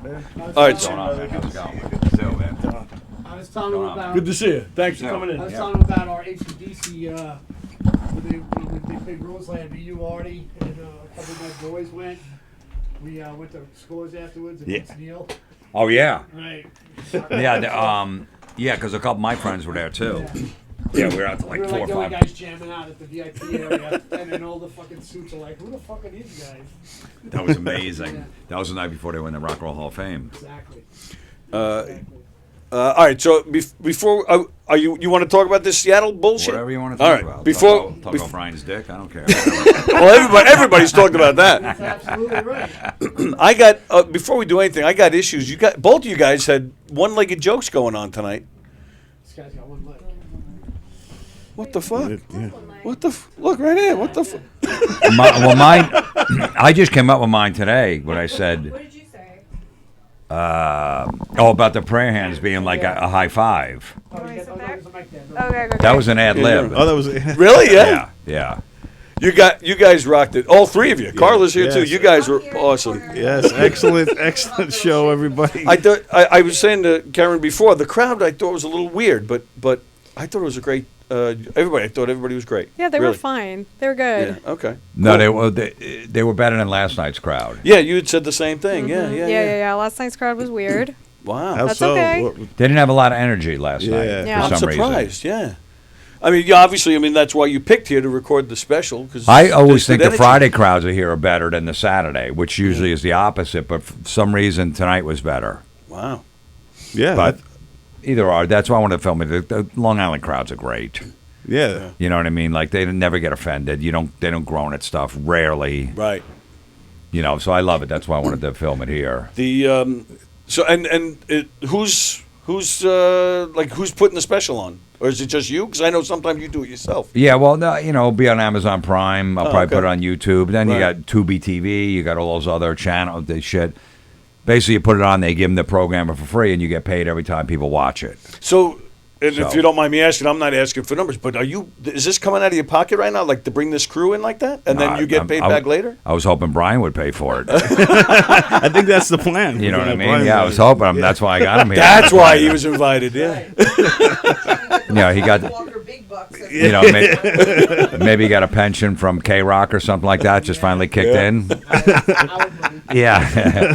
All right. What's going on, man? How's it going? Sill, man. I was telling him about. Good to see you. Thanks for coming in. I was telling him about our ACDC with the big rules. I had you, Artie, and a couple of my boys went. We went to scores afterwards against Neil. Oh, yeah. Right. Yeah, because a couple of my friends were there, too. Yeah, we were out to like we were 4 like or the only 5. guys jamming out at the VIP area, and then all the fucking suits are like, who the fuck are these guys? That was amazing. Yeah. That was the night before they won the Rock and Roll Hall of Fame. Exactly. All right. So before, you want to talk about this Seattle bullshit? Whatever you want to talk All right. about. Before, Talk about Brian's dick. I don't care. well, everybody's talked about that. That's absolutely right. I got before we do anything, I got issues. Both of you guys had one-legged jokes going on tonight. This guy's got one leg. What the fuck? What the look right here? What the fuck? Mine. I just came up with mine today. What I said. What did you say? About the prayer hands being like a high five. Okay, That okay. was an ad lib. Oh, that was Really? Yeah, yeah. You guys rocked it. All three of you. Carla's here too. Yes. You guys were awesome. yes, excellent show, everybody. I thought I was saying to Karen before, the crowd I thought was a little weird, but I thought it was a great. I thought everybody was great. Yeah, they Really. were fine. They were good. Yeah. Okay. No, Cool. they were better than last night's crowd. Yeah, you had said the same thing. Mm-hmm. Yeah. Last night's crowd was weird. Wow. How That's so? okay. What- They didn't have a lot of energy last night Yeah. for I'm some surprised. reason. Yeah. I mean, obviously, that's why you picked here to record the special. Cause I always think there's the good energy. Friday crowds are here are better than the Saturday, which usually is the opposite. But for some reason, tonight was better. Wow. Yeah, But either are. That's why I wanted to film it. The Long Island crowds are great. yeah. You know what I mean? Like they never get offended. They don't groan at stuff. Rarely. Right. You know. So I love it. That's why I wanted to film it here. The so who's putting the special on, or is it just you? Because I know sometimes you do it yourself. Yeah, well, no, it'll be on Amazon Prime. I'll probably okay. put it on YouTube. Then you Right. got Tubi TV. You got all those other channels. They shit. Basically, you put it on. They give them the programmer for free, and you get paid every time people watch it. So. And So- if you don't mind me asking, I'm not asking for numbers, but is this coming out of your pocket right now, like to bring this crew in like that? And then you get paid back later? I was hoping Brian would pay for it. I think that's the plan. You know what I mean? Brian Yeah, I was hoping. That's why I got him here. That's why he was invited, yeah. Yeah, he got. Walker big bucks. You know, maybe he got a pension from K Rock or something like that. Just finally kicked in. Yeah.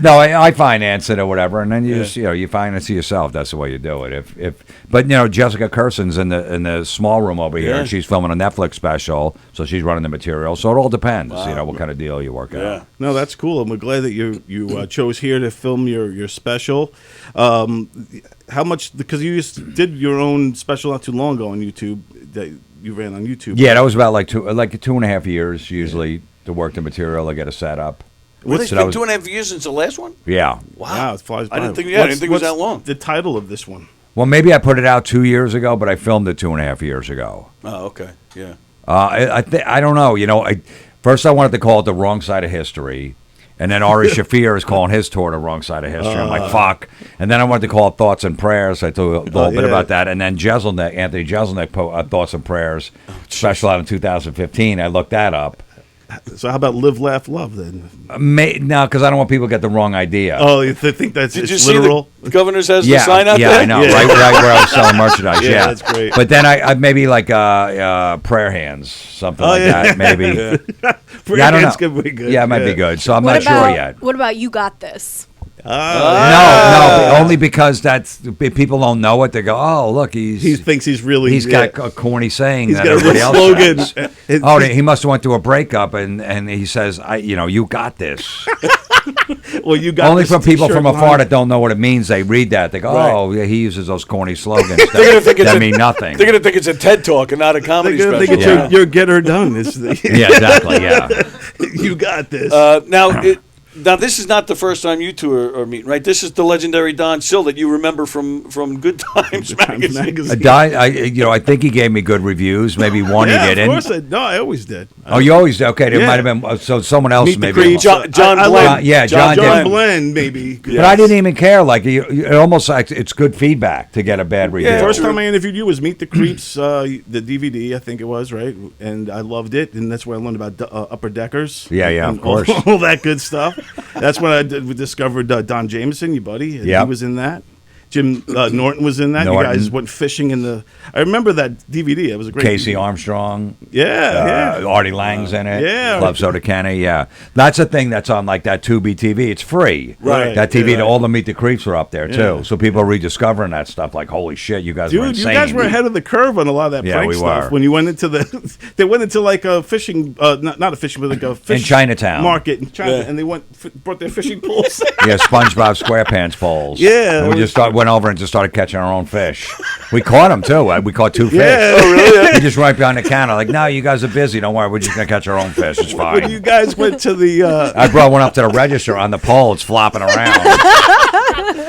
No, I finance it or whatever, and then you just you finance it yourself. That's the way you do it. But Jessica Kerson's in the small room over here, and she's filming a Netflix special, so she's running the material. So it all depends, what kind of deal you work out. No, that's cool. I'm glad that you chose here to film your special. How much? Because you did your own special not too long ago on YouTube that you ran on YouTube. Yeah, that was about like 2.5 years usually to work the material, to get a setup. Well, it's So been that 2.5 years since the last one? Yeah. Wow, it flies by. I didn't think it was that long. The title of this one? Well, maybe I put it out 2 years ago, but I filmed it 2.5 years ago. Oh, okay, yeah. I don't know. First I wanted to call it The Wrong Side of History, and then Ari Shaffir is calling his tour The Wrong Side of History. I'm like, fuck. And then I wanted to call it Thoughts and Prayers. I told a little bit about that. And then Anthony Jeselnik put Thoughts and Prayers special out in 2015. I looked that up. So how about Live, Laugh, Love then? No, because I don't want people to get the wrong idea. Oh, you think that's Did you it's see literal? the Governor's has the sign out yeah, there? I know. Yeah. Right where I was selling merchandise. Yeah, that's great. But then I maybe like prayer hands, something like that. Maybe. I don't know. Could be good. Yeah, it might be good. So I'm What not about, sure yet. What about You Got This? No, only because if people don't know it. They go, oh, look, He thinks he's really. he's got a corny saying He's that got a everybody real else slogan. has. Oh, he must have went through a breakup, and he says, you got this. Well, you got Only this for people t-shirt from afar line. that don't know what it means, they read that. They go, Right. oh, yeah, he uses those corny slogans They're gonna think that it's mean nothing. They're going to think it's a TED Talk and not a comedy They're gonna special. think it's Yeah. your get her done. It's Yeah, exactly, yeah. you got this. Now, this is not the first time you two are meeting, right? This is the legendary Don Sill that you remember from Good Times magazine. I think he gave me good reviews. Maybe one yeah, he didn't. of course. I always did. Oh, you always did? Okay, there Yeah. might have been. So someone else Meet the maybe. Creeps. John I Glenn. love- Yeah, John John did. Glenn, maybe. But I didn't even care. Like it almost like it's good feedback to get a bad review. The first time I interviewed you was Meet the Creeps, the DVD, I think it was, right? And I loved it, and that's where I learned about upper deckers. Yeah, and of course. all that good stuff. That's when we discovered Don Jameson, your buddy. And Yep. He was in that. Jim Norton was in that. Norton. You guys went fishing in the. I remember that DVD. It was a great. Casey DVD. Armstrong. Yeah. Artie Lang's in it. Yeah. Club Soda Kenny. Yeah. That's a thing that's on like that Tubi TV. It's free. Right. That TV, Yeah. all the Meet the Creeps are up there too. Yeah. So people are rediscovering that stuff. Like, holy shit, you guys were Dude, insane. you guys were ahead of the curve on a lot of that Yeah, prank we stuff. were. When you went into the, they went into like a fishing, not a fishing, but like a fish In Chinatown. market in China, and they brought their fishing poles. Yeah, SpongeBob SquarePants poles. Yeah, And we just went over and just started catching our own fish. We caught them too. We caught 2 fish. Yeah. Oh, really? We just right behind the counter. Like, no, you guys are busy. Don't worry. We're just gonna catch our own fish. It's When fine. you guys went to the, I brought one up to the register on the pole. It's flopping around.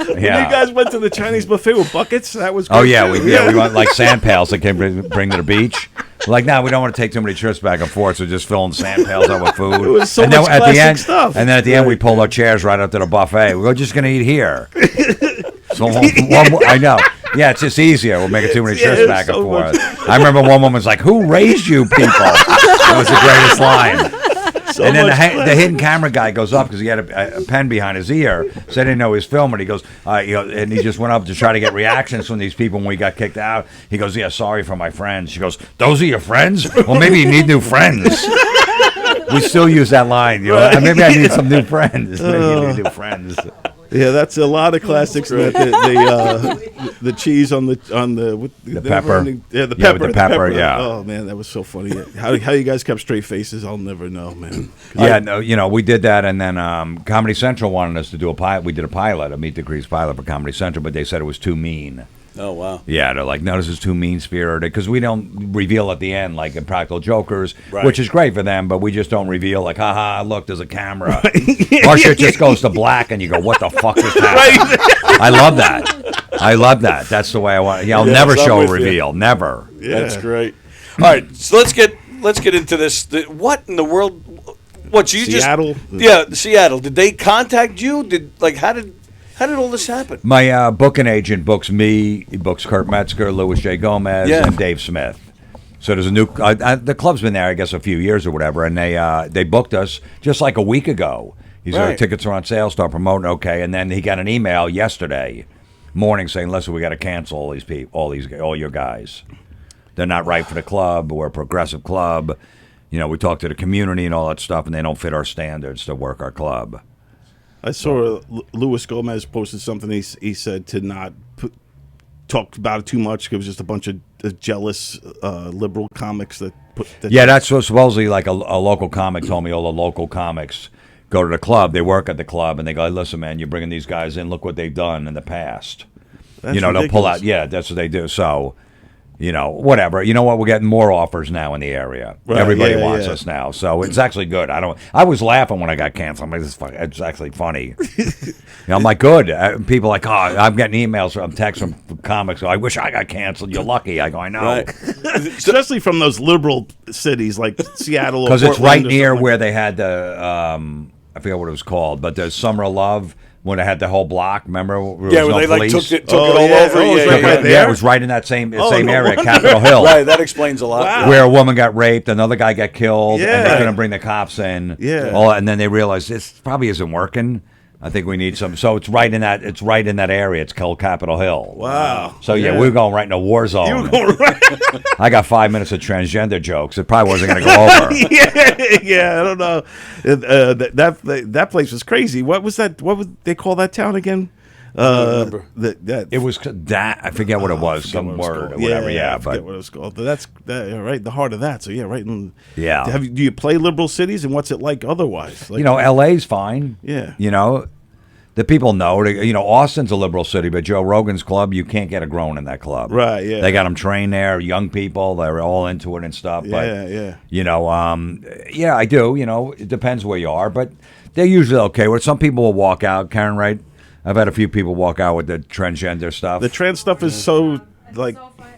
when you guys went to the Chinese buffet with buckets, that was. Oh great, yeah, too. we went like sand pails that came bring to the beach. We're like, no, we don't want to take too many trips back and forth, so just filling sand pails up with food. It was so and then much at the classic end, stuff. And then at the end, we pulled our chairs right up to the buffet. We're just gonna eat here. So I know. Yeah, it's just easier. We'll make it too many trips it's back and so forth. much. I remember one woman's like, "Who raised you people?" That was the greatest line. So And then much the hidden camera guy goes up because he had a pen behind his ear, so I didn't know he was filming. He goes, and he just went up to try to get reactions from these people when we got kicked out. He goes, "Yeah, sorry for my friends." She goes, "Those are your friends? Well, maybe you need new friends." We still use that line. You know, maybe I need some new friends. Maybe you need new friends. Yeah, that's a lot of classics. The cheese on the pepper. the Yeah, pepper. with the pepper, yeah. Oh man, that was so funny. How you guys kept straight faces, I'll never know, man. Yeah, no, we did that, and then Comedy Central wanted us to do a pilot. We did a Meet the Creeps pilot for Comedy Central, but they said it was too mean. Oh, wow. Yeah, they're like, no, this is too mean-spirited, because we don't reveal at the end, like in Practical Jokers, Right. which is great for them, but we just don't reveal, like, haha, look, there's a camera. Our shit just goes to black, and you go, what the fuck is happening? I love that. I love that. That's the way I want it. Yeah, I'll never I'm show a with you. reveal. Never. Yeah. That's great. All right, so let's get into this. What in the world? What you Seattle? just? Seattle. Did they contact you? How did all this happen? My booking agent books me. He books Kurt Metzger, Louis J. Gomez, Yeah. and Dave Smith. So there's a new. The club's been there, I guess, a few years or whatever, and they booked us just like a week ago. He said Right. tickets are on sale, start promoting. Okay, and then he got an email yesterday morning saying, "Listen, we got to cancel all these people, all your guys. They're not right for the club. We're a progressive club. You know, we talk to the community and all that stuff, and they don't fit our standards to work our club." I saw Luis Gomez posted something. He said to not talk about it too much. It was just a bunch of jealous liberal comics that put. Yeah, that's what supposedly like a local comic told me. All the local comics go to the club. They work at the club, and they go, "Listen, man, you're bringing these guys in. Look what they've done in the past." That's they'll pull ridiculous. out. Yeah, that's what they do. So, whatever. You know what? We're getting more offers now in the area. Right, Everybody yeah, wants yeah. us now, so it's actually good. I was laughing when I got canceled. I'm like, it's actually funny. I'm like, good. People are like, oh, I'm getting emails from texts from comics. I wish I got canceled. You're lucky. I go, I know. Right. Especially from those liberal cities like Seattle, Because or it's Portland right or near something where like they had the I forget what it was called, but the Summer of Love when they had the whole block. Remember? Where Yeah, there was when no they like police? took it Oh, all yeah. over. Oh, it was right Yeah, there? it was right in that same no area, wonder. Capitol Hill, Right, that explains a lot. Wow. where a woman got raped, another guy got killed, and they Yeah. couldn't bring the cops in. Yeah. And then they realized this probably isn't working. I think we need some. So it's right in that. It's right in that area. It's called Capitol Hill. Wow. So yeah, Yeah. we're going right in a war zone. You were going right. I got 5 minutes of transgender jokes. It probably wasn't going to go over. yeah, I don't know. That place was crazy. What was that? What would they call that town again? remember. It was that I forget what it was, some what it was word or called. whatever. I Yeah, forget but what it was called. But that's right, the heart of that. So yeah, right. Yeah. Do you play liberal cities, and what's it like otherwise? Like, LA's fine. Yeah. The people know. Austin's a liberal city, but Joe Rogan's club, you can't get a groan in that club. Right, yeah. They got them trained there, young people. They're all into it and stuff. Yeah, But, yeah, I do. It depends where you are, but they're usually okay with it. Some people will walk out. Karen, right? I've had a few people walk out with the transgender stuff. the trans stuff is so like. So fun.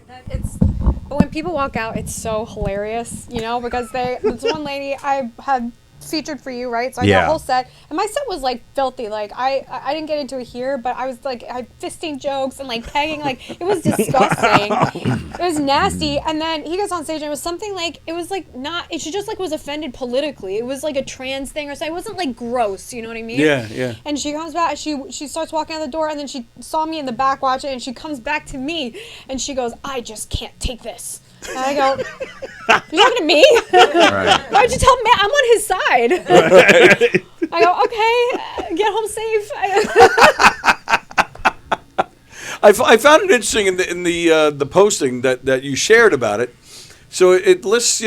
But when people walk out, it's so hilarious, because this one lady, I had featured for you, right? So I Yeah. did a whole set, and my set was like filthy. Like I didn't get into it here, but I was like I had fisting jokes and like pegging. Like it was disgusting. It was nasty. And then he gets on stage and it was something like it was like not. She just like was offended politically. It was like a trans thing or something. It wasn't like gross. You know what I mean? Yeah, yeah. And she comes back. She starts walking out the door, and then she saw me in the back watching, and she comes back to me, and she goes, "I just can't take this." And I go, "You're talking to me? Right. Why'd you tell me? I'm on his side." Right. I go, "Okay, get home safe." I found it interesting in the posting that you shared about it. So it lists,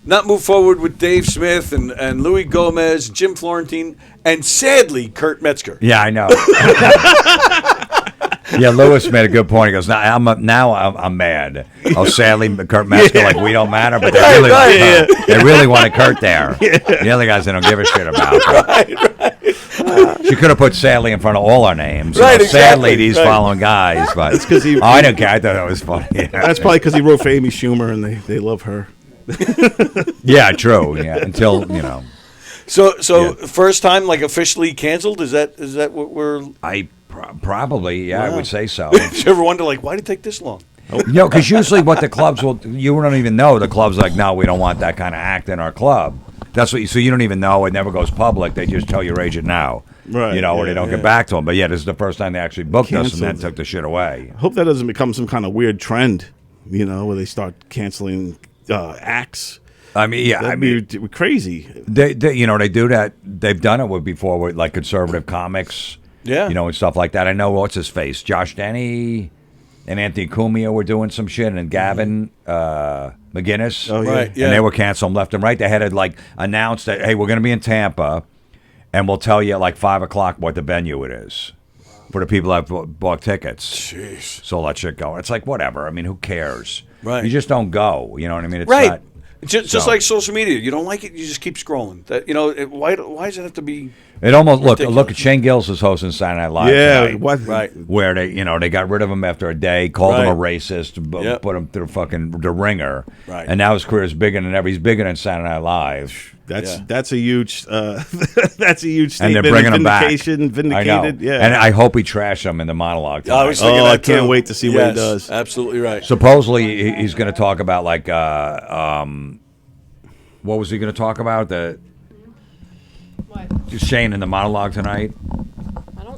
not move forward with Dave Smith and Louis Gomez, Jim Florentine, and sadly Kurt Metzger. Yeah, I know. Yeah, Lewis made a good point. He goes, now I'm mad. Oh, sadly, Kurt Metzger, like, we don't matter, but they really wanted Kurt there. The other guys they don't give a shit about. Right. She could have put sadly in front of all our names. Right, Sadly, exactly. these Right. following guys. But It's 'cause he- I don't care. I thought that was funny. Yeah, That's probably because he wrote for Amy Schumer, and they love her. yeah, true. Yeah, until, So Yeah. first time like officially canceled? Is that what we're? probably, I would say so. Did you ever wonder like why did it take this long? Because usually what the clubs will, you don't even know. The club's like, no, we don't want that kind of act in our club. That's what. So you don't even know. It never goes public. They just tell your agent now, Right, or they yeah, don't get back to them. But yeah, this is the first time they actually booked us and then Canceled. took the shit away. I hope that doesn't become some kind of weird trend, where they start canceling acts. I mean, yeah, That'd be crazy. they do that. They've done it before with like conservative comics, Yeah. and stuff like that. I know what's his face, Josh Denny and Anthony Cumia were doing some shit, and Gavin McGinnis. Oh, yeah. Right. Yeah. And they were canceling left and right. They had to like announce that, hey, we're going to be in Tampa, and we'll tell you at like 5:00 what the venue it is for the people that bought tickets. Jeez. So let shit go. It's like whatever. I mean, who cares? Right. You just don't go. You know what I mean? It's Right. not. Just So- like social media, you don't like it, you just keep scrolling. That why does it have to be? It almost look Ridiculous. at Shane Gillis is hosting Saturday Night Live. Yeah, tonight, what? Right. where they got rid of him after a day, called him a Right. racist, Yep. put him through fucking the ringer, Right. and now his career is bigger than ever. He's bigger than Saturday Night Live. That's a huge that's a huge And statement. they're bringing him back. Vindicated. I know. Yeah. And I hope he trashed him in the monologue tonight. I was thinking I that too. can't wait to see what he does. Absolutely right. Supposedly he's going to talk about like what was he going to talk about? What? Shane in the monologue tonight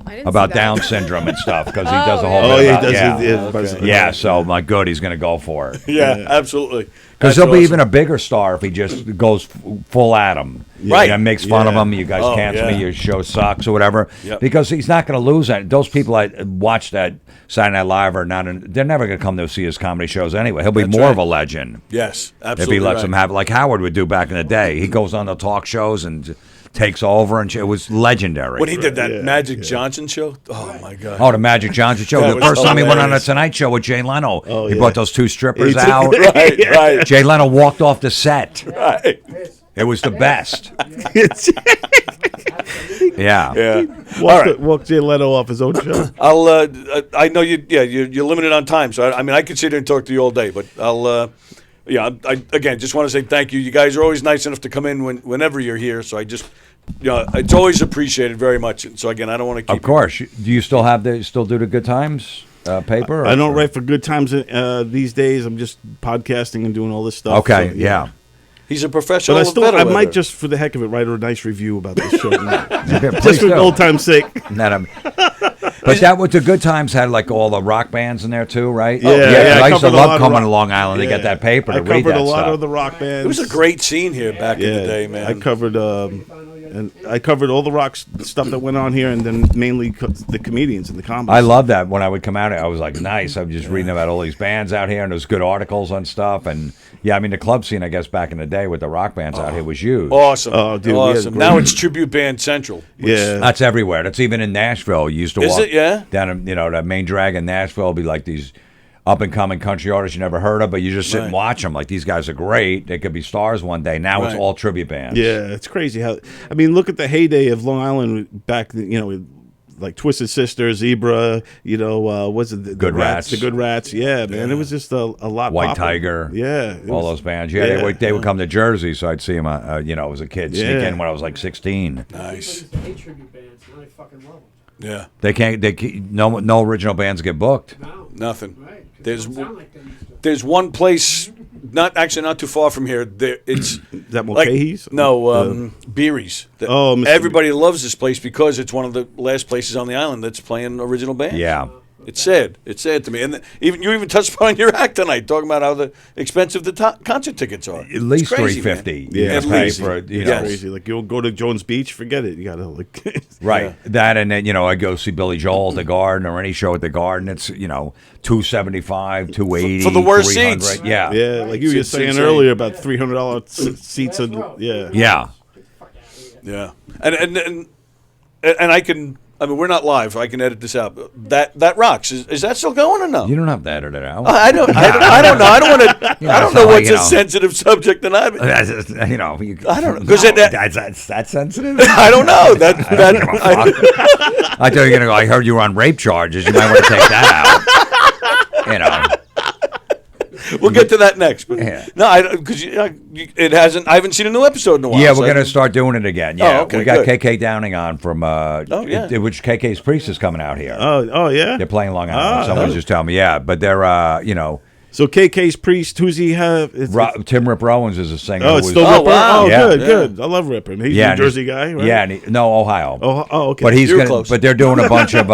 I didn't about see that. Down syndrome and stuff because he does a whole Oh, bit yeah, about he yeah. does. Okay. Yeah, so my good, he's going to go for it. Yeah, absolutely. Because That's he'll be awesome. even a bigger star if he just goes full at him. Right. Makes fun of Yeah. him. You guys Oh, cancel me. yeah. Your show sucks or whatever. Yep. Because he's not going to lose that. Those people that watch that Saturday Night Live are not. They're never going to come to see his comedy shows anyway. He'll be That's more right. of a legend Yes, if absolutely. he lets right. him have, like Howard would do back in the day. He goes on the talk shows and takes over, and it was legendary. When he did that Yeah, Magic Johnson show, oh my god! Oh, the Magic Johnson show. That The was first time he went on the hilarious. Tonight Show with Jay Leno, Oh, he yeah. brought those two strippers He took- out. right. Jay Leno walked off the set. Right. It was the best. Yeah. Yeah. All right. Walk Jay Leno off his own show. I'll. I know you. Yeah, you're limited on time, so I mean I could sit here and talk to you all day, but I'll. Yeah. I again just want to say thank you. You guys are always nice enough to come in whenever you're here. So I just. It's always appreciated very much. And so again, I don't want to keep. Of course. Do you still have still do the Good Times paper? I don't write for Good Times these days. I'm just podcasting and doing all this stuff. Okay, so, yeah. He's a professional. But I letter might writer. just for the heck of it write a nice review about this show. Please Just for do. old time's sake. But that was the Good Times had like all the rock bands in there too, right? Yeah, yeah, I I used to covered a lot love of coming rock- to Long Island to get that paper to I read covered that a lot stuff. of the rock bands. It was a great scene here back in the day, man. I covered and I covered all the rock stuff that went on here, and then mainly the comedians and the comedy. I love that. When I would come out, I was like, nice. I'm just reading about all these bands out here, and there's good articles on stuff. And yeah, I mean, the club scene, I guess, back in the day with the rock bands out here was huge. Awesome. Oh, dude, we had awesome. great- Now it's Tribute Band Central. which- Yeah. That's everywhere. That's even in Nashville. You used to Is walk it? Yeah? down, that main drag in Nashville would be like these up and coming country artists you never heard of, but you just sit and Right. watch them. Like these guys are great. They could be stars one day. Now it's Right. all tribute bands. Yeah, it's crazy how. I mean, look at the heyday of Long Island back. like Twisted Sister, Zebra, what's it? The Good Rats. The Good Rats. Yeah, man. It was just a lot. White popping. Tiger. Yeah. All those bands. Yeah, they would come to Jersey, so I'd see them, as a kid, sneak in when I was like 16. Nice. People used to hate tribute bands, and I fucking love them. Yeah. No original bands get booked. No. Nothing. Right. 'Cause There's they don't sound like they used to. There's one place, not too far from here. It's that Mulcahy's? No, Beery's. Mr. Everybody loves this place because it's one of the last places on the island that's playing original bands. Yeah. It's sad. It's sad to me. And you even touched upon your act tonight, talking about how expensive the concert tickets are. At least It's crazy, $350. Yeah, at pay least. for Yes. Crazy. Like you'll go to Jones Beach, forget it. You gotta like Right. That, and then I go see Billy Joel at the Garden or any show at the Garden. It's $275, $280 For the worst 300. seats. Yeah. Yeah, like you were It's saying insane. earlier about $300 seats and yeah. Yeah. Yeah. And I can. I mean, we're not live. I can edit this out. That rocks. Is that still going or no? You don't have to edit it out. I don't know. I don't want to. I don't know what's you a know. sensitive subject, and I don't I know, 'cause that's that sensitive. I don't know that. I thought you were gonna go. I heard you were on rape charges. You might want to take that out. We'll get to that next. But Yeah. no, because it hasn't. I haven't seen a new episode in a while. Yeah, so we're gonna start doing it again. Yeah, Oh, okay, we got good. KK Downing on from yeah. which KK's Priest is coming out here. Oh yeah. They're playing Long Island. Someone was just telling me. Yeah, but they're So KK's Priest, who's he have? Tim Rip Rowans is a singer. Oh, it's who still was- Ripper. wow. Oh, Yeah. good. I love Ripper. He's Yeah, a and New Jersey guy, right? Yeah, Ohio. Oh, okay. But You're close. But they're doing a bunch of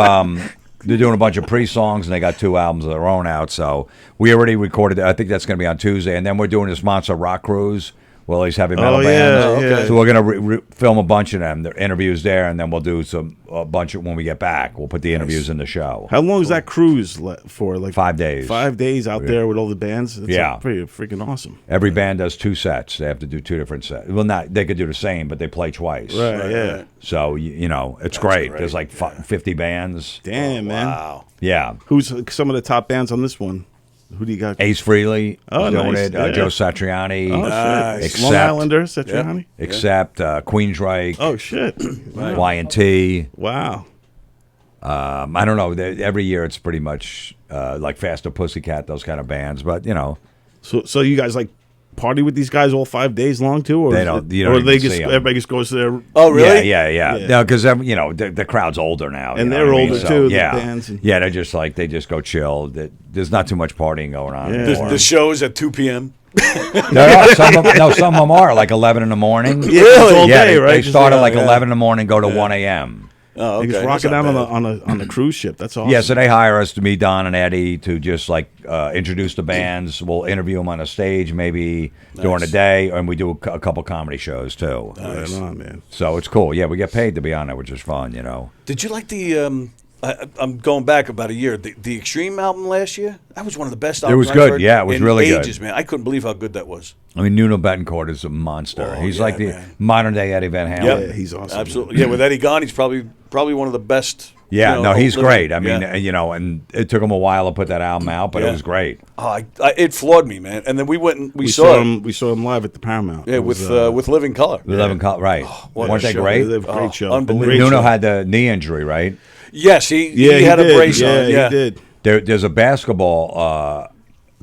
they're doing a bunch of pre-songs, and they got 2 albums of their own out. So we already recorded. I think that's going to be on Tuesday, and then we're doing this Monster Rock Cruise. Well, he's heavy metal bands. yeah, yeah. So we're going to film a bunch of them. The interviews there, and then we'll do a bunch of when we get back. We'll put the interviews in the show. How long is that cruise for? Like 5 days. 5 days out there with all the bands. It's Yeah. pretty freaking awesome. Every band does 2 sets. They have to do 2 different sets. Well, not they could do the same, but they play twice. Right. Yeah. right. So it's great. There's like 50 bands. Damn, man. Wow. Yeah. Who's some of the top bands on this one? Who do you got? Ace Frehley Oh, doing nice. it. Yeah. Joe Satriani. Oh, Nice. shit. Long Islander, Satriani. Except Queensryche, Oh shit! Y&T. Wow. I don't know. Every year it's pretty much like Faster Pussycat, those kind of bands. But So you guys like party with these guys all 5 days long too, or They is don't- it- you don't or even they see just 'em. everybody just goes there. Oh, really? Yeah. No, because the crowd's older now, And you know they're what I mean? older, So, too, the Yeah, bands and- yeah. They just go chill. There's not too much partying going on Yeah. anymore. The show's at 2 p.m. There are some of them are like 11 in the morning. Yeah, it's all Yeah, day, right? They Just, start at yeah, like yeah. 11 in the morning, go to 1 a.m. Oh, okay. They just That's rocking not out bad. on a cruise ship. That's awesome. Yeah, so they hire us to be Don and Eddie to just like introduce the bands. We'll interview them on a stage, maybe during the day, and we do a couple comedy shows too. Right on, man. So it's cool. Yeah, we get paid to be on there, which is fun, Did you like the? I'm going back about a year. The Extreme album last year. That was one of the best albums. was I've good. heard Yeah, it was in really good. ages, man. I couldn't believe how good that was. I mean, Nuno Betancourt is a monster. Oh, He's yeah, like the man. modern day Eddie Van Halen. Yeah, he's awesome. Absolutely. Yeah, with Eddie gone, he's probably one of the best. Yeah, no, he's living. great. I mean, Yeah. and it took him a while to put that album out, but Yeah. it was great. Oh, it floored me, man. And then we went and we We saw saw it. him. We saw him live at the Paramount. Yeah, It was, Oh, with Living Color. Right. what Weren't a they show. great? They have a great show. unbelievable. Great Nuno show. had the knee injury, right? Yes, he Yeah, had did. a brace yeah, on. Yeah, he did. There's a basketball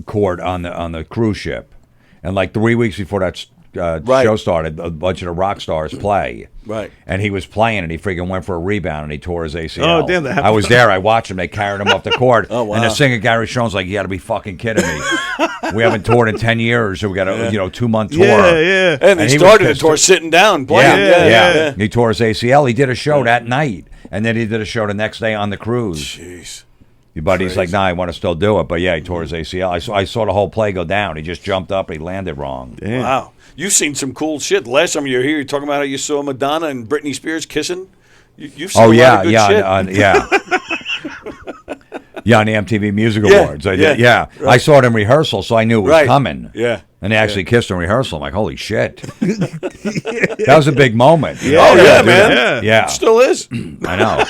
court on the cruise ship, and like 3 weeks before that Right. show started, a bunch of the rock stars play. Right. And he was playing, and he freaking went for a rebound, and he tore his ACL. Oh, damn, that I was there. I watched him. They carried him off the court. Oh, wow. And the singer Gary Shawn's like, "You got to be fucking kidding me. We haven't toured in 10 years, so we got a 2-month tour." Yeah, yeah. And they he was started the pissed. tour sitting down playing. Yeah. He tore his ACL. He did a show that night, and then he did a show the next day on the cruise. Jeez. But he's like, "Nah, I want to still do it." But yeah, he tore his ACL. I saw the whole play go down. He just jumped up. He landed wrong. Damn. Wow. You've seen some cool shit. The last time you were here, you're talking about how you saw Madonna and Britney Spears kissing. You've seen Oh a lot yeah, of good yeah, shit. yeah, on the MTV Music Yeah, Awards. yeah, I saw it in rehearsal, so I knew it was Right. coming. Yeah. And they actually kissed in rehearsal. I'm like, holy shit. That was a big moment. Oh, yeah, do man. that. Yeah, Still is. I know.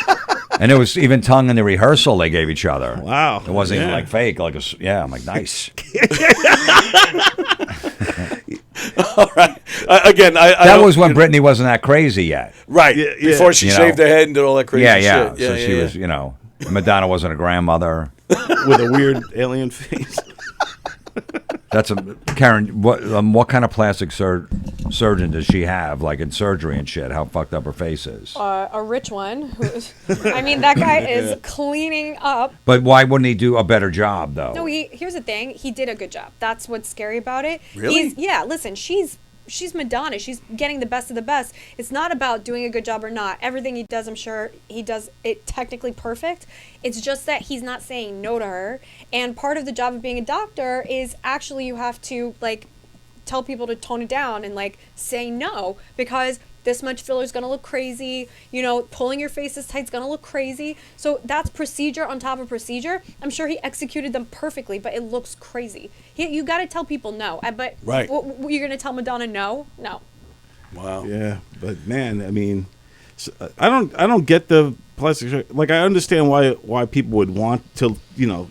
And it was even tongue in the rehearsal they gave each other. Wow. It wasn't even Yeah. like fake. I'm like, nice. All right. again, I That don't- was when Britney wasn't that crazy yet. right Yeah, before she You shaved know. her head and did all that crazy Yeah. shit. So she was, Madonna wasn't a grandmother. with a weird alien face. That's Karen. What kind of plastic surgeon does she have? Like in surgery and shit. How fucked up her face is. A rich one. I mean, that guy is cleaning up. But why wouldn't he do a better job though? No, here's the thing. He did a good job. That's what's scary about it. Really? Listen, she's Madonna. She's getting the best of the best. It's not about doing a good job or not. Everything he does, I'm sure he does it technically perfect. It's just that he's not saying no to her. And part of the job of being a doctor is actually you have to like tell people to tone it down and like say no, because this much filler is going to look crazy. Pulling your face this tight is going to look crazy. So that's procedure on top of procedure. I'm sure he executed them perfectly, but it looks crazy. You got to tell people no. But Right. You're going to tell Madonna no? No. Wow. Yeah, but man, I mean, I don't get the plastic surgery. Like, I understand why people would want to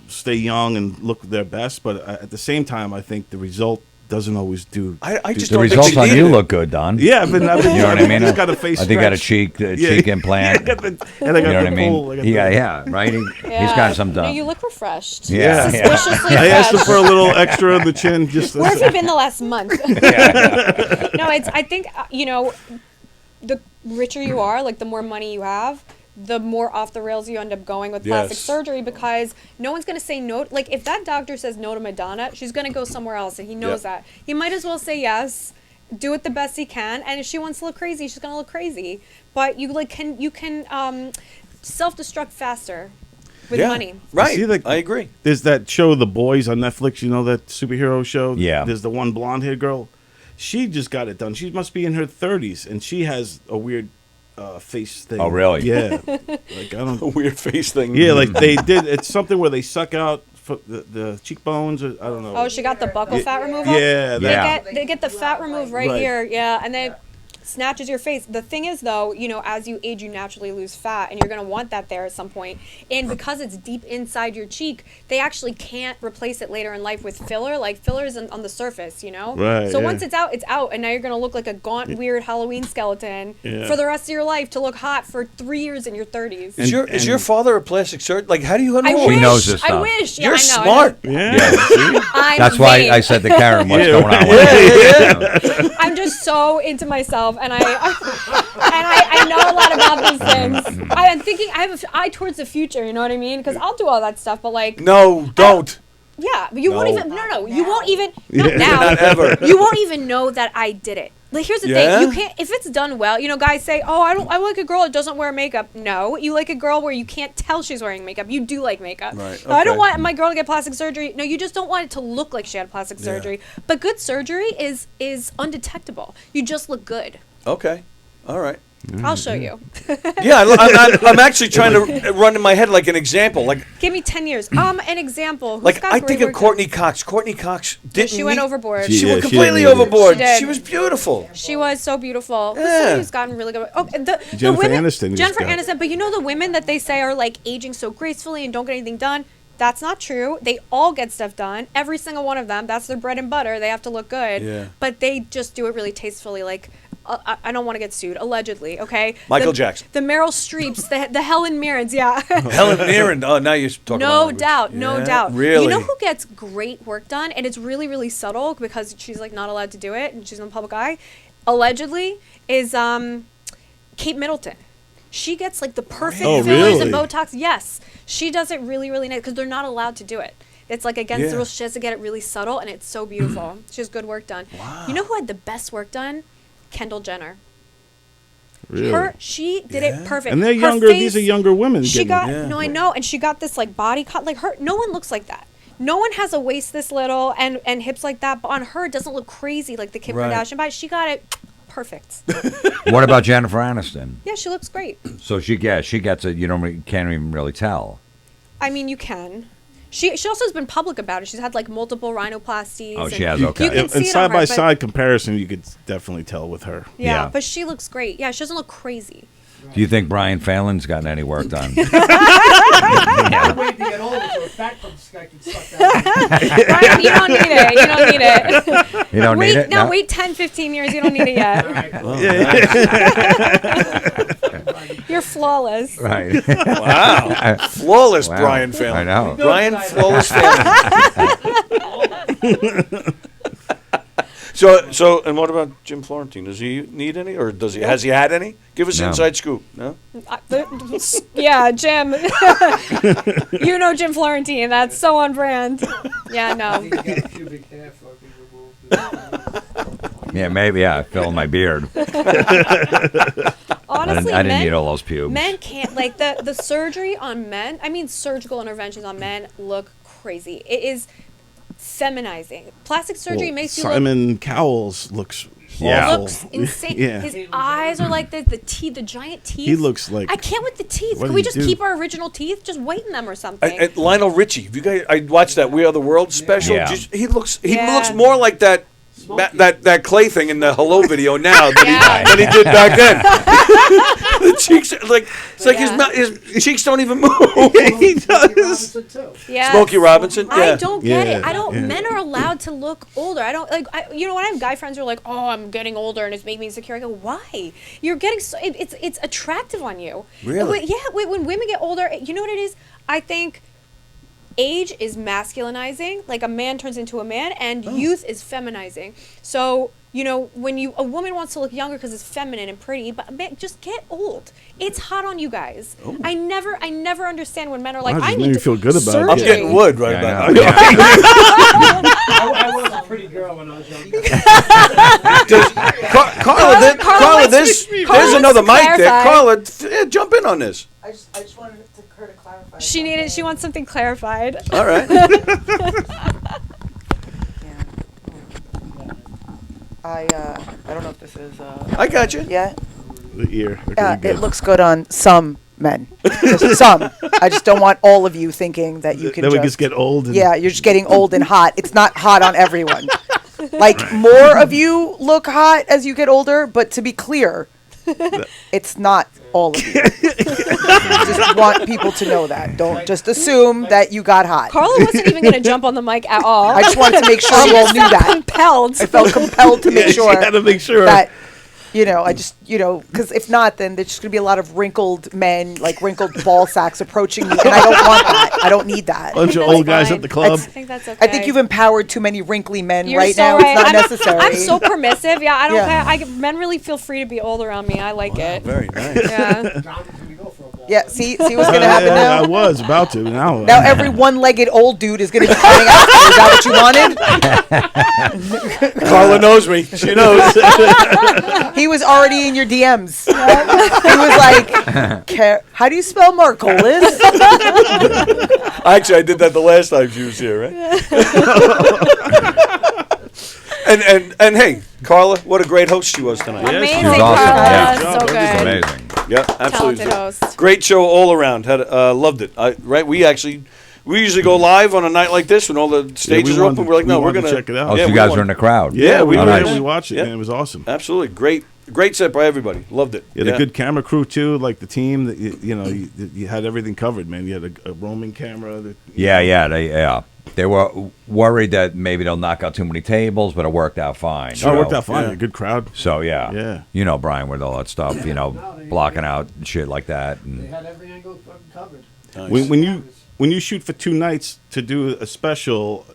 stay young and look their best, but at the same time, I think the result doesn't always do. I just The don't think results she on needed you it. look good, Don. Yeah, I've been. You know what I mean? Just got a face. I think I got a stretch. cheek implant. Yeah, and I got You know the what I mean? pull, I got Yeah, right. He's got some No, done. you look refreshed. Yeah. Suspiciously I asked him fresh. for a little extra on the chin. Just Where have you been the last month? No, I think, the richer you are, like the more money you have, the more off the rails you end up going with plastic Yes. surgery, because no one's going to say no. Like, if that doctor says no to Madonna, she's going to go somewhere else, and he knows that. He might as well say yes, do it the best he can, and if she wants to look crazy, she's going to look crazy. But you can self-destruct faster with Yeah. money. Right. See, like- I agree. There's that show, The Boys, on Netflix. You know that superhero show? Yeah. There's the one blonde-haired girl. She just got it done. She must be in her 30s, and she has a weird face thing. Oh, really? Yeah. Like, I don't. A weird face thing. Yeah, like they did. It's something where they suck out the cheekbones. Or, I don't know. Oh, she got the buccal fat removal? Yeah, They Yeah. they get the fat removed right Right. here, yeah, and then snatches your face. The thing is, though, as you age, you naturally lose fat, and you're going to want that there at some point. And because it's deep inside your cheek, they actually can't replace it later in life with filler. Like, filler is on the surface, Right, So yeah. once it's out, and now you're going to look like a gaunt, weird Halloween skeleton Yeah. for the rest of your life to look hot for 3 years in your 30s. Is your father a plastic surgeon? Like, how do you know? I She wish. knows this I stuff. wish. Yeah, You're I know, smart. Yeah. I'm That's why vain. I said to Karen, "What's Yeah. going on?" With you? I'm just so into myself, and I know a lot about these things. I'm thinking I have an eye towards the future. You know what I mean? Because I'll do all that stuff, but like, No, don't. yeah, but you won't No. even. No, you won't even. Not now. Not ever. You won't even know that I did it. Like, here's the Yeah? thing: you can't. If it's done well, guys say, "Oh, I like a girl that doesn't wear makeup." No, you like a girl where you can't tell she's wearing makeup. You do like makeup. Right, No, I don't okay. want my girl to get plastic surgery. No, you just don't want it to look like she had plastic surgery. But good surgery is undetectable. You just look good. Okay. All right. I'll show you. Yeah, I'm actually trying to run in my head like an example. Like Give me 10 years. An example. Who's Like got I great think of work Courtney Cox. Courtney Cox didn't. She went meet- overboard. She Yeah, went she completely didn't need it. overboard. She did. She was beautiful. She was so beautiful. Who's Yeah. somebody who's gotten really good. Oh, the Jennifer women, Aniston just Jennifer got- Aniston. But the women that they say are like aging so gracefully and don't get anything done. That's not true. They all get stuff done. Every single one of them. That's their bread and butter. They have to look good. Yeah. But they just do it really tastefully. Like, I don't want to get sued. Allegedly, okay. Michael The- Jackson. The Meryl Streeps. The Helen Mirrens. Yeah. Helen Mirren. Oh, now you're talking about No language. doubt, no Yeah, doubt. Really? You know who gets great work done, and it's really, really subtle because she's like not allowed to do it, and she's in the public eye. Allegedly, is Kate Middleton. She gets like the perfect Oh, fillers and really? Botox. Yes, she does it really, really nice because they're not allowed to do it. It's like against the Yeah. rules. She has to get it really subtle, and it's so beautiful. She has good work done. Wow. You know who had the best work done? Kendall Jenner. Really? She did it perfect. And they're Her younger. These are face- younger women. She getting got it. no, I know, and she got this like body cut like her. No one looks like that. No one has a waist this little and hips like that. But on her, it doesn't look crazy like the Kim Right. Kardashian body. She got it perfect. What about Jennifer Aniston? Yeah, she looks great. So she gets it. Can't even really tell. I mean, you can. She also has been public about it. She's had like multiple rhinoplasties. Oh, and she has, okay. You can And see it side on her, by but- side comparison, you could definitely tell with her. Yeah, Yeah. but she looks great. Yeah, she doesn't look crazy. Do you think Brian Phelan's gotten any work done? I'm waiting to get older so a fat guy can suck that. Brian, you don't need it. You don't need it. You don't wait, need it? No, wait 10, 15 years. You don't need it yet. All right, cool. You're flawless. Right. Wow. Flawless Wow. Brian Phelan. I know. Brian Flawless Phelan. So, and what about Jim Florentine? Does he need any, or has he had any? Give us No. inside scoop. No. Yeah, Jim. You know Jim Florentine. That's so on brand. Yeah, I no. think he got a pubic hair fucking removed. Yeah, maybe. Yeah, filling my beard. Honestly, I didn't need all those pubes. Men can't, like, the surgery on men, I mean surgical interventions on men look crazy. It is feminizing. Plastic surgery Well, makes you Simon Cowell's looks Yeah. awful. looks insane. Yeah. His eyes are like the teeth, the giant teeth. He looks like. I can't with the teeth. What Can did we he just do? keep our original teeth? Just whiten them or something. Lionel Richie. Have you guys? I watched that We Are the World special. Yeah. He looks Yeah. more like that clay thing in the Hello video now than, Yeah. than he did back then. The cheeks are like it's like Yeah. his cheeks don't even move. He does. Yeah. Smokey Robinson. Yeah. I don't get it. Yeah, I don't. yeah. Men are allowed to look older. I don't like. You know, when I have guy friends who are like, "Oh, I'm getting older and it's making me insecure," I go, "Why? You're getting so. It's attractive on you." Really? When women get older, you know what it is? I think age is masculinizing. Like a man turns into a man, and youth is feminizing. So. You know, when a woman wants to look younger because it's feminine and pretty, but man, just get old. It's hot on you guys. I never understand when men are like, Wow, I just need made me to feel good about it. surgery. I'm getting wood right Yeah, about I now. know. I was a pretty girl when I was younger. Carla, there's Carla another wants to mic there. clarify. Carla, jump in on this. I just wanted her to clarify. She wants something clarified. All right. I don't know if this is. I got you. Yeah. The ear. Okay, good. It looks good on some men. Just some. I just don't want all of you thinking that you can Then we just. just get old. And Yeah, you're just getting old and hot. It's not hot on everyone. Like, more of you look hot as you get older, but to be clear, it's not all of you. Just want people to know that. Don't just assume that you got hot. Carla wasn't even going to jump on the mic at all. I just wanted to make sure you all knew that. Compelled. I felt compelled to make Yeah, sure she had to make sure. that, because if not, then there's just going to be a lot of wrinkled men, like wrinkled ball sacks approaching me, and I don't want that. I don't need that. Bunch of That's old guys fine. at the club. I think that's okay. I think you've empowered too many wrinkly men You're right so now. right. It's not I'm necessary. I'm so permissive. Yeah, I don't. Yeah. Men really feel free to be old around me. I like it. Very nice. Yeah. John, can we go for a ball? Yeah, see what's going to happen I now? was about to. Now Every one-legged old dude is going to be coming out. Is that what you wanted? Carla knows me. She knows. He was already in your DMs. He was like, how do you spell Margolis? Actually, I did that the last time she was here, right? and hey, Carla, what a great host she was tonight. Yeah, Amazing, she was awesome. Carla. Yeah. So Good good. job. Amazing. Yeah, absolutely. Talented host. Great show all around. Had loved it. Right? We usually go live on a night like this when all the stages are open. We're like, no, we're wanted to gonna check it out. Oh, Yeah, so you we guys want- are in the crowd. Yeah, we Oh, were nice. there. We watched it, Yeah. man. It was awesome. Absolutely great set by everybody. Loved it. You had a good camera crew too, like the team. That you had everything covered, man. You had a roaming camera. They were worried that maybe they'll knock out too many tables, but it worked out fine. Oh, it worked out fine. Yeah. A good crowd. So yeah, Yeah. you know Brian with all that stuff, blocking out and shit like that. They And had every angle fucking covered. Nice. When you shoot for 2 nights to do a special,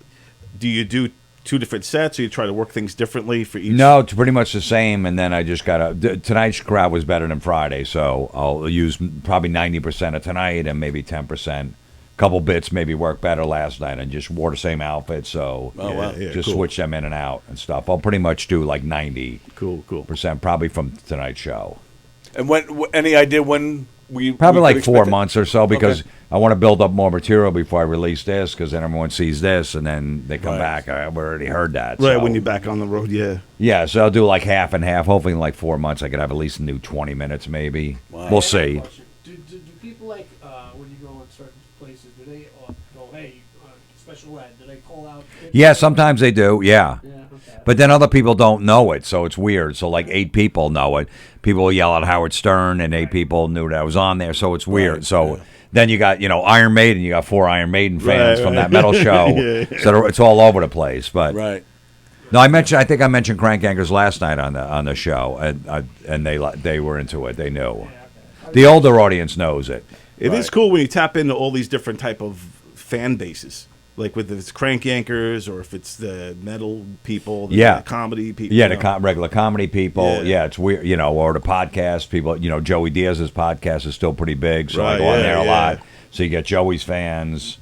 do you do 2 different sets, or you try to work things differently for each? no, it's pretty much the same. And then I just tonight's crowd was better than Friday, so I'll use probably 90% of tonight and maybe 10%. Couple bits maybe worked better last night and just wore the same outfit, so Oh, wow. Yeah, just cool. switch them in and out and stuff. I'll pretty much do like 90%, Cool. probably from tonight's show. And any idea when we Probably we like could 4 expect it? months or so, because Okay. I want to build up more material before I release this, because then everyone sees this and then they come Right. back. I've already heard that. Right so. when you're back on the road, yeah. Yeah, so I'll do like half and half. Hopefully in like 4 months I could have at least new 20 minutes maybe. Wow. We'll see. Do people like when you go in certain places? Do they go, hey, special ed? Do they call out? Yeah, sometimes they do. Yeah. Yeah. Okay. But then other people don't know it, so it's weird. So like 8 people know it. People will yell at Howard Stern, and 8 people knew that I was on there, so it's weird. Right, so then you got, Iron Maiden. You got 4 Iron Maiden fans from that metal show. So it's all over the place. But no, I think I mentioned Crank Yankers last night on the show, and they were into it. They knew. The older audience knows it. It is cool when you tap into all these different type of fan bases. Like whether it's Crank Yankers or if it's the metal people, the comedy people. Yeah, the regular comedy people. Yeah, it's weird, or the podcast people. Joey Diaz's podcast is still pretty big, so I go on there a lot. So you get Joey's fans.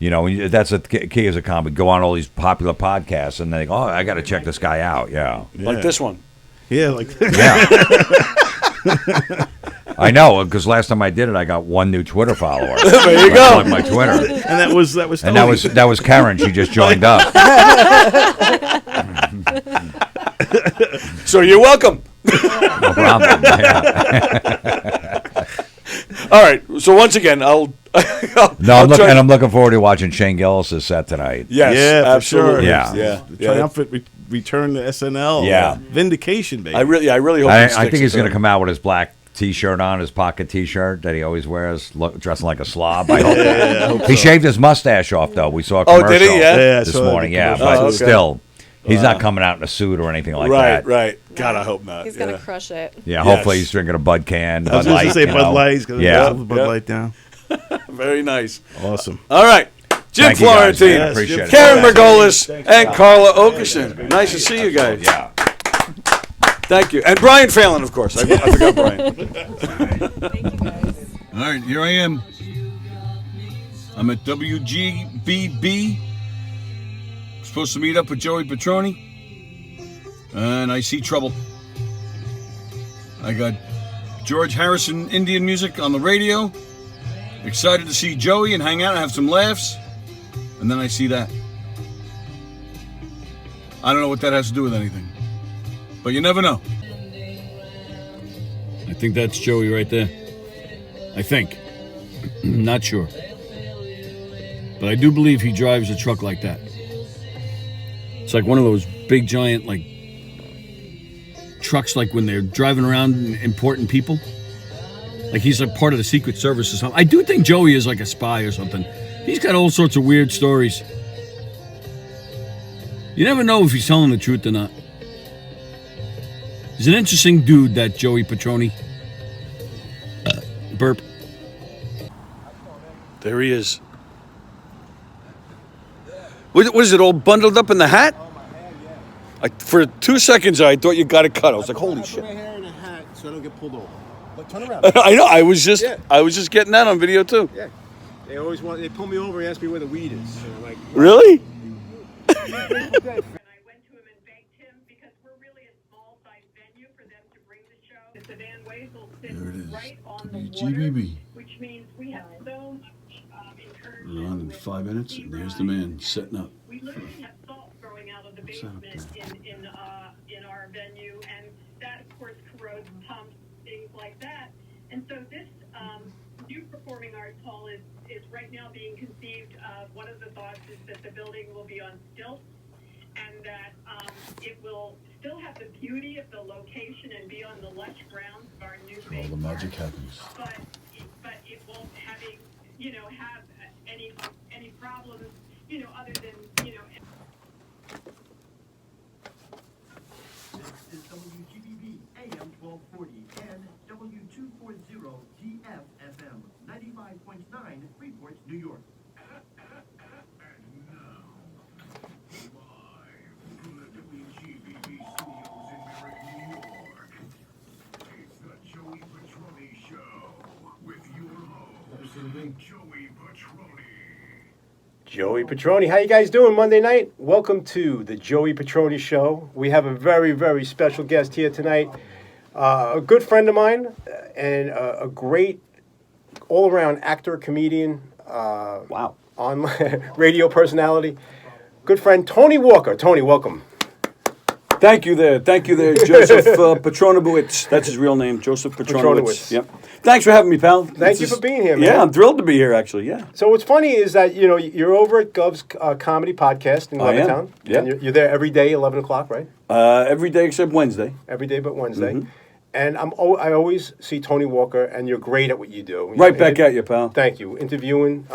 That's a key as a comic. Go on all these popular podcasts, and they go, "Oh, I got to check this guy out." Yeah, like this one. Yeah, like I know, because last time I did it, I got 1 new Twitter follower. There you go. On my Twitter, and that was and that was Keren. She just joined up. So you're welcome. No problem. Yeah. All right. So once again, I'm looking forward to watching Shane Gillis' set tonight. Yes, absolutely. Sure. Yeah. Triumphant return to SNL. Yeah. Vindication, baby. I really hope. I think he's going to come out with his black T-shirt on, his pocket T-shirt that he always wears, dressing like a slob. I hope he shaved his mustache off, though. We saw a commercial did he? Yeah. this morning. Yeah, but still, he's not coming out in a suit or anything like that. Right. God, I hope not. He's gonna crush it. Yeah, hopefully he's drinking a Bud can. I was just going to say Bud Light. He's going to Bud Light down. Very nice. Awesome. All right. Jim Thank you, guys. Florentine, I appreciate it. Keren Margolis, and Carla Oakerson. Nice to see you guys. Yeah. Thank you. And Brian Phelan, of course. I forgot Brian. Thank you guys. All right, here I am. I'm at WGBB. Supposed to meet up with Joey Petroni. And I see trouble. I got George Harrison Indian music on the radio. Excited to see Joey and hang out and have some laughs. And then I see that. I don't know what that has to do with anything. But you never know. I think that's Joey right there. I think. Not sure. But I do believe he drives a truck like that. It's like one of those big giant trucks, like when they're driving around important people. Like he's a part of the Secret Service or something. I do think Joey is like a spy or something. He's got all sorts of weird stories. You never know if he's telling the truth or not. He's an interesting dude, that Joey Petroni. Burp. There he is. What is it, all bundled up in the hat? For 2 seconds, I thought you got it cut. I was like, holy shit. My hair in a hat so I don't get pulled over. But turn around. I know. I was just getting that on video too. Yeah. They pull me over and ask me where the weed is. And I'm like, Really? And I went to him and begged him, because we're really a small-sized venue for them to bring the show. The Van Ways will sit There it is. right on the WGBB. water, which means we have so much encouragement. We're on in 5 minutes, and there's the man setting up. We literally have salt growing out of the basement in our venue, and that, of course, corrodes pumps, things like that. And so this new performing arts hall is right now being conceived. One of the thoughts is that the building will be on stilts, and that it will still have the beauty of the location and be on the lush grounds of our new All the magic happens. but it won't have any problems, other than, This is WGBB AM 1240 and W240 GFFM 95.9 Freeport, New York. And now, live from the WGBB studios in Merritt, New York, it's the Joey Petroni Show with your host, Joey Petroni. Joey Petroni, how you guys doing Monday night? Welcome to the Joey Petroni Show. We have a very, very special guest here tonight. A good friend of mine and a great all-around actor, comedian, on radio personality. Good friend Tony Walker. Tony, welcome. Thank you there, Joseph Petronowitz. That's his real name, Joseph Petronowitz. Yep. Thanks for having me, pal. Thank you for being here, man. Yeah, I'm thrilled to be here, actually. Yeah. So what's funny is that you're over at Gov's comedy podcast in Levittown. Yeah. And you're there every day, 11 o'clock, right? Every day except Wednesday. Every day but Wednesday. Mm-hmm. And I always see Tony Walker, and you're great at what you do. Right back at you, pal. Thank you. Interviewing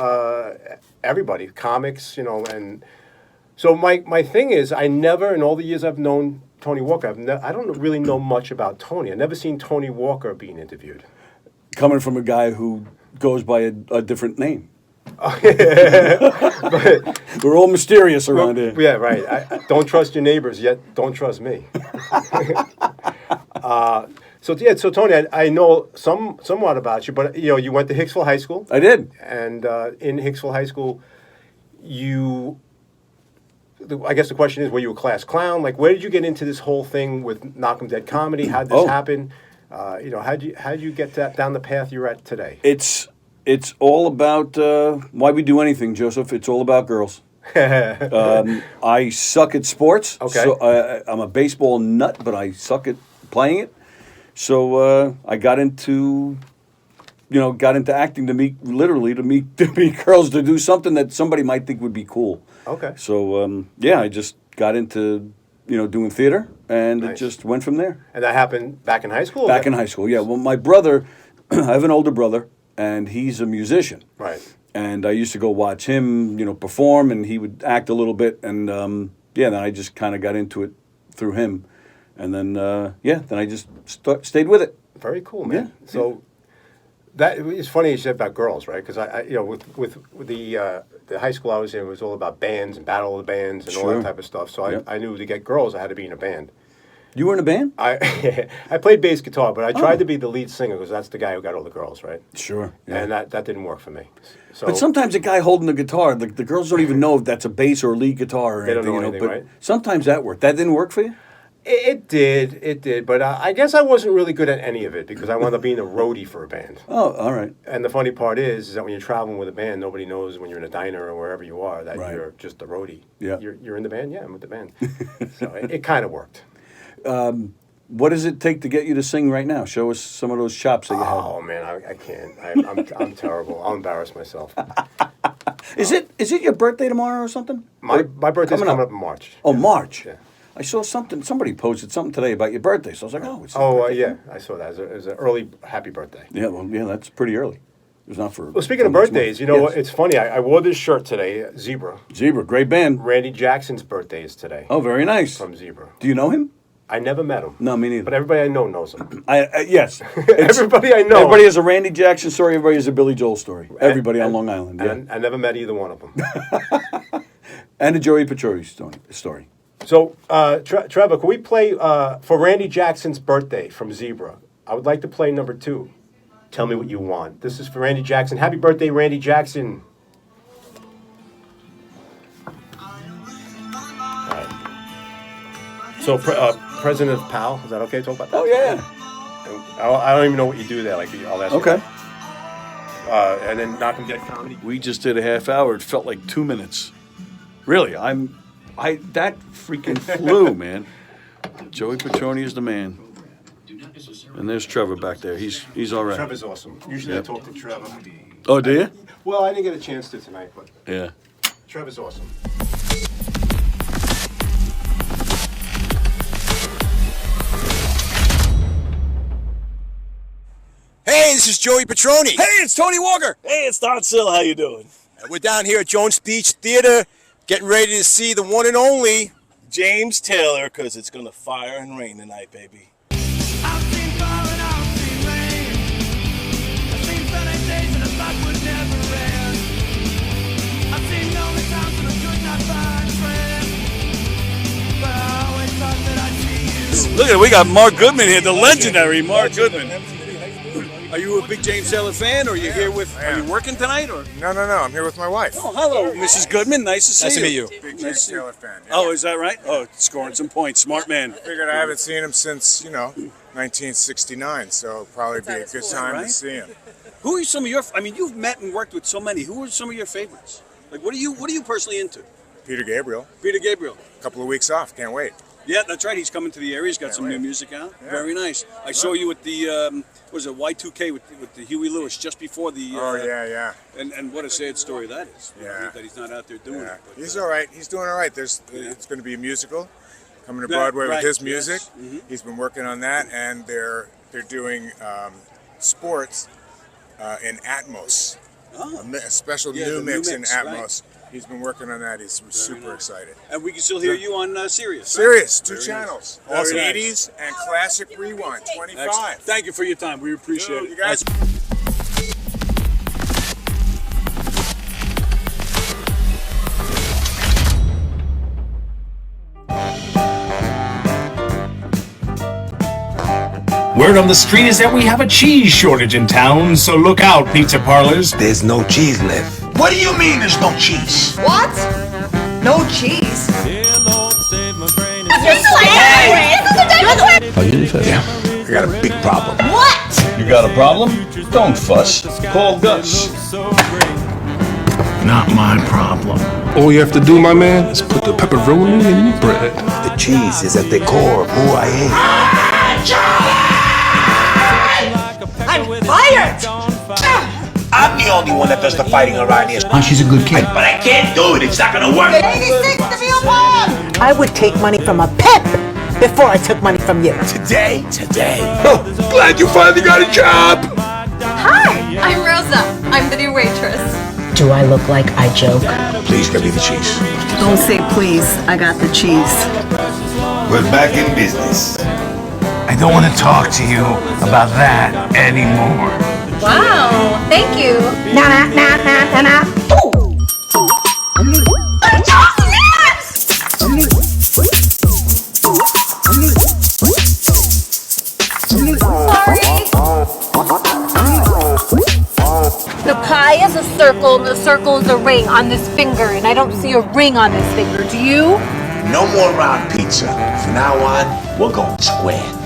everybody, comics, and so my thing is, I never, in all the years I've known Tony Walker, I don't really know much about Tony. I've never seen Tony Walker being interviewed. Coming from a guy who goes by a different name. We're all mysterious around here. Yeah, right. I don't trust your neighbors, yet don't trust me. So Tony, I know somewhat about you, but you went to Hicksville High School. I did. And in Hicksville High School, I guess the question is, were you a class clown? Like, where did you get into this whole thing with Knockem Dead Comedy? How did this happen? How'd you get down the path you're at today? It's all about why we do anything, Joseph. It's all about girls. I suck at sports. Okay. So I'm a baseball nut, but I suck at playing it. So I got into acting to meet girls, to do something that somebody might think would be cool. Okay. So I just got into doing theater, and Nice. it just went from there. And that happened back in high school? Back in high school, yeah. Well, my brother, I have an older brother, and he's a musician. Right. And I used to go watch him, perform, and he would act a little bit, and then I just kind of got into it through him, and then then I just stayed with it. Very cool, man. Yeah. So that it's funny you said about girls, right? Because I with the high school I was in, it was all about bands and battle of the bands and all Sure. that type of stuff. So Yep. I knew to get girls, I had to be in a band. You were in a band? I played bass guitar, but I tried to be the lead singer because that's the guy who got all the girls, right? Sure. Yeah. And that didn't work for me. So But sometimes a guy holding the guitar, the girls don't even know if that's a bass or a lead guitar or They don't anything. know anything, but right? sometimes that worked. That didn't work for you? it did. But I guess I wasn't really good at any of it because I wound up being a roadie for a band. Oh, all right. And the funny part is that when you're traveling with a band, nobody knows when you're in a diner or wherever you are that Right. you're just a roadie. Yeah. You're in the band? Yeah, I'm with the band. So it kind of worked. What does it take to get you to sing right now? Show us some of those chops that you have. Oh, man, I can't. I'm terrible. I'll embarrass myself. Is it your birthday tomorrow or something? My birthday's coming up in March. Oh, March. Yeah. I saw something. Somebody posted something today about your birthday, so I was like, "Oh, it's your Oh, birthday." yeah, I saw that. It was an early happy birthday. Yeah, well, yeah, that's pretty early. It was not for. Well, speaking of for next birthdays, month. what? Yes. It's funny. I wore this shirt today, Zebra. Zebra, great band. Randy Jackson's birthday is today. Oh, very nice. From Zebra. Do you know him? I never met him. No, me neither. But everybody I know knows him. Yes. Everybody I know. Everybody has a Randy Jackson story. Everybody has a Billy Joel story. Everybody on Long Island. Yeah. And I never met either one of them. And a Joey Petroni story. So, Trevor, can we play for Randy Jackson's birthday from Zebra? I would like to play number 2. Tell me what you want. This is for Randy Jackson. Happy birthday, Randy Jackson. All right. So, President of PAL, is that okay to talk about that? Oh, yeah. I don't even know what you do there. Like, I'll ask you Okay. that. And then Knockem Dead Comedy. We just did a half hour. It felt like 2 minutes. Really, that freaking flew, man. Joey Petroni is the man. And there's Trevor back there. He's all right. Trevor's awesome. Usually I talk to Trevor. Oh, do you? Well, I didn't get a chance to tonight, but Yeah. Trevor's awesome. Hey, this is Joey Petroni. Hey, it's Tony Walker. Hey, it's Don Sill. How you doing? We're down here at Jones Beach Theater, getting ready to see the one and only James Taylor, because it's going to fire and rain tonight, baby. I've seen fire and I've seen rain. I've seen sunny days and I thought would never end. I've seen lonely times when I could not find friends. But I always thought that I'd see you. Look at it, we got Mark Goodman here, the legendary Mark Goodman. Are you a big James Taylor fan, or are you here with? Are you working tonight, or? No, I'm here with my wife. Oh, hello, Mrs. Goodman. Nice to see you. Nice to meet you. Big Nice James to- Taylor fan. Yeah. Oh, is that right? Oh, scoring some points. Smart man. Figured I haven't seen him since 1969, so it'll probably be a good time right? to see him. Who are some of your? I mean, you've met and worked with so many. Who are some of your favorites? Like, what are you personally into? Peter Gabriel. Peter Gabriel. A couple of weeks off. Can't wait. Yeah, that's right. He's coming to the area. He's got some new music out. Yeah. Very nice. I saw you at the was it Y2K with the Huey Lewis just before the. yeah. And what a sad story that is. Yeah. That he's not out there doing it. But, He's all right. He's doing all right. It's going to be a musical coming to Broadway with his music. Yes. Mm-hmm. He's been working on that, and they're doing sports in Atmos. A special new mix in Atmos. Right. He's been working on that. He's super excited. And we can still hear you on Sirius. Sirius, right? two channels. Awesome. 80s and Classic Rewind, 25. Excellent. Thank you for your time. We appreciate it. You guys. Word on the street is that we have a cheese shortage in town, so look out, pizza parlors. There's no cheese left. What do you mean there's no cheese? What? No cheese? Are you the Yeah. I got a big problem. What? You got a problem? Don't fuss. Call Gus. Not my problem. All you have to do, my man, is put the pepperoni in the bread. The cheese is at the core of who I am. I'm fired! I'm the only one that does the fighting around here. Oh, she's a good kid. But I can't do it. It's not gonna work. 86 to be a mom! I would take money from a pimp before I took money from you. Today? Oh, glad you finally got a job. Hi, I'm Rosa. I'm the new waitress. Do I look like I joke? Please give me the cheese. Don't say please. I got the cheese. We're back in business. I don't want to talk to you about that anymore. Wow, thank you. Nah, nah, nah, nah, nah. The pie is a circle and the circle is a ring on this finger, and I don't see a ring on this finger. Do you? No more round pizza. From now on, we're going square.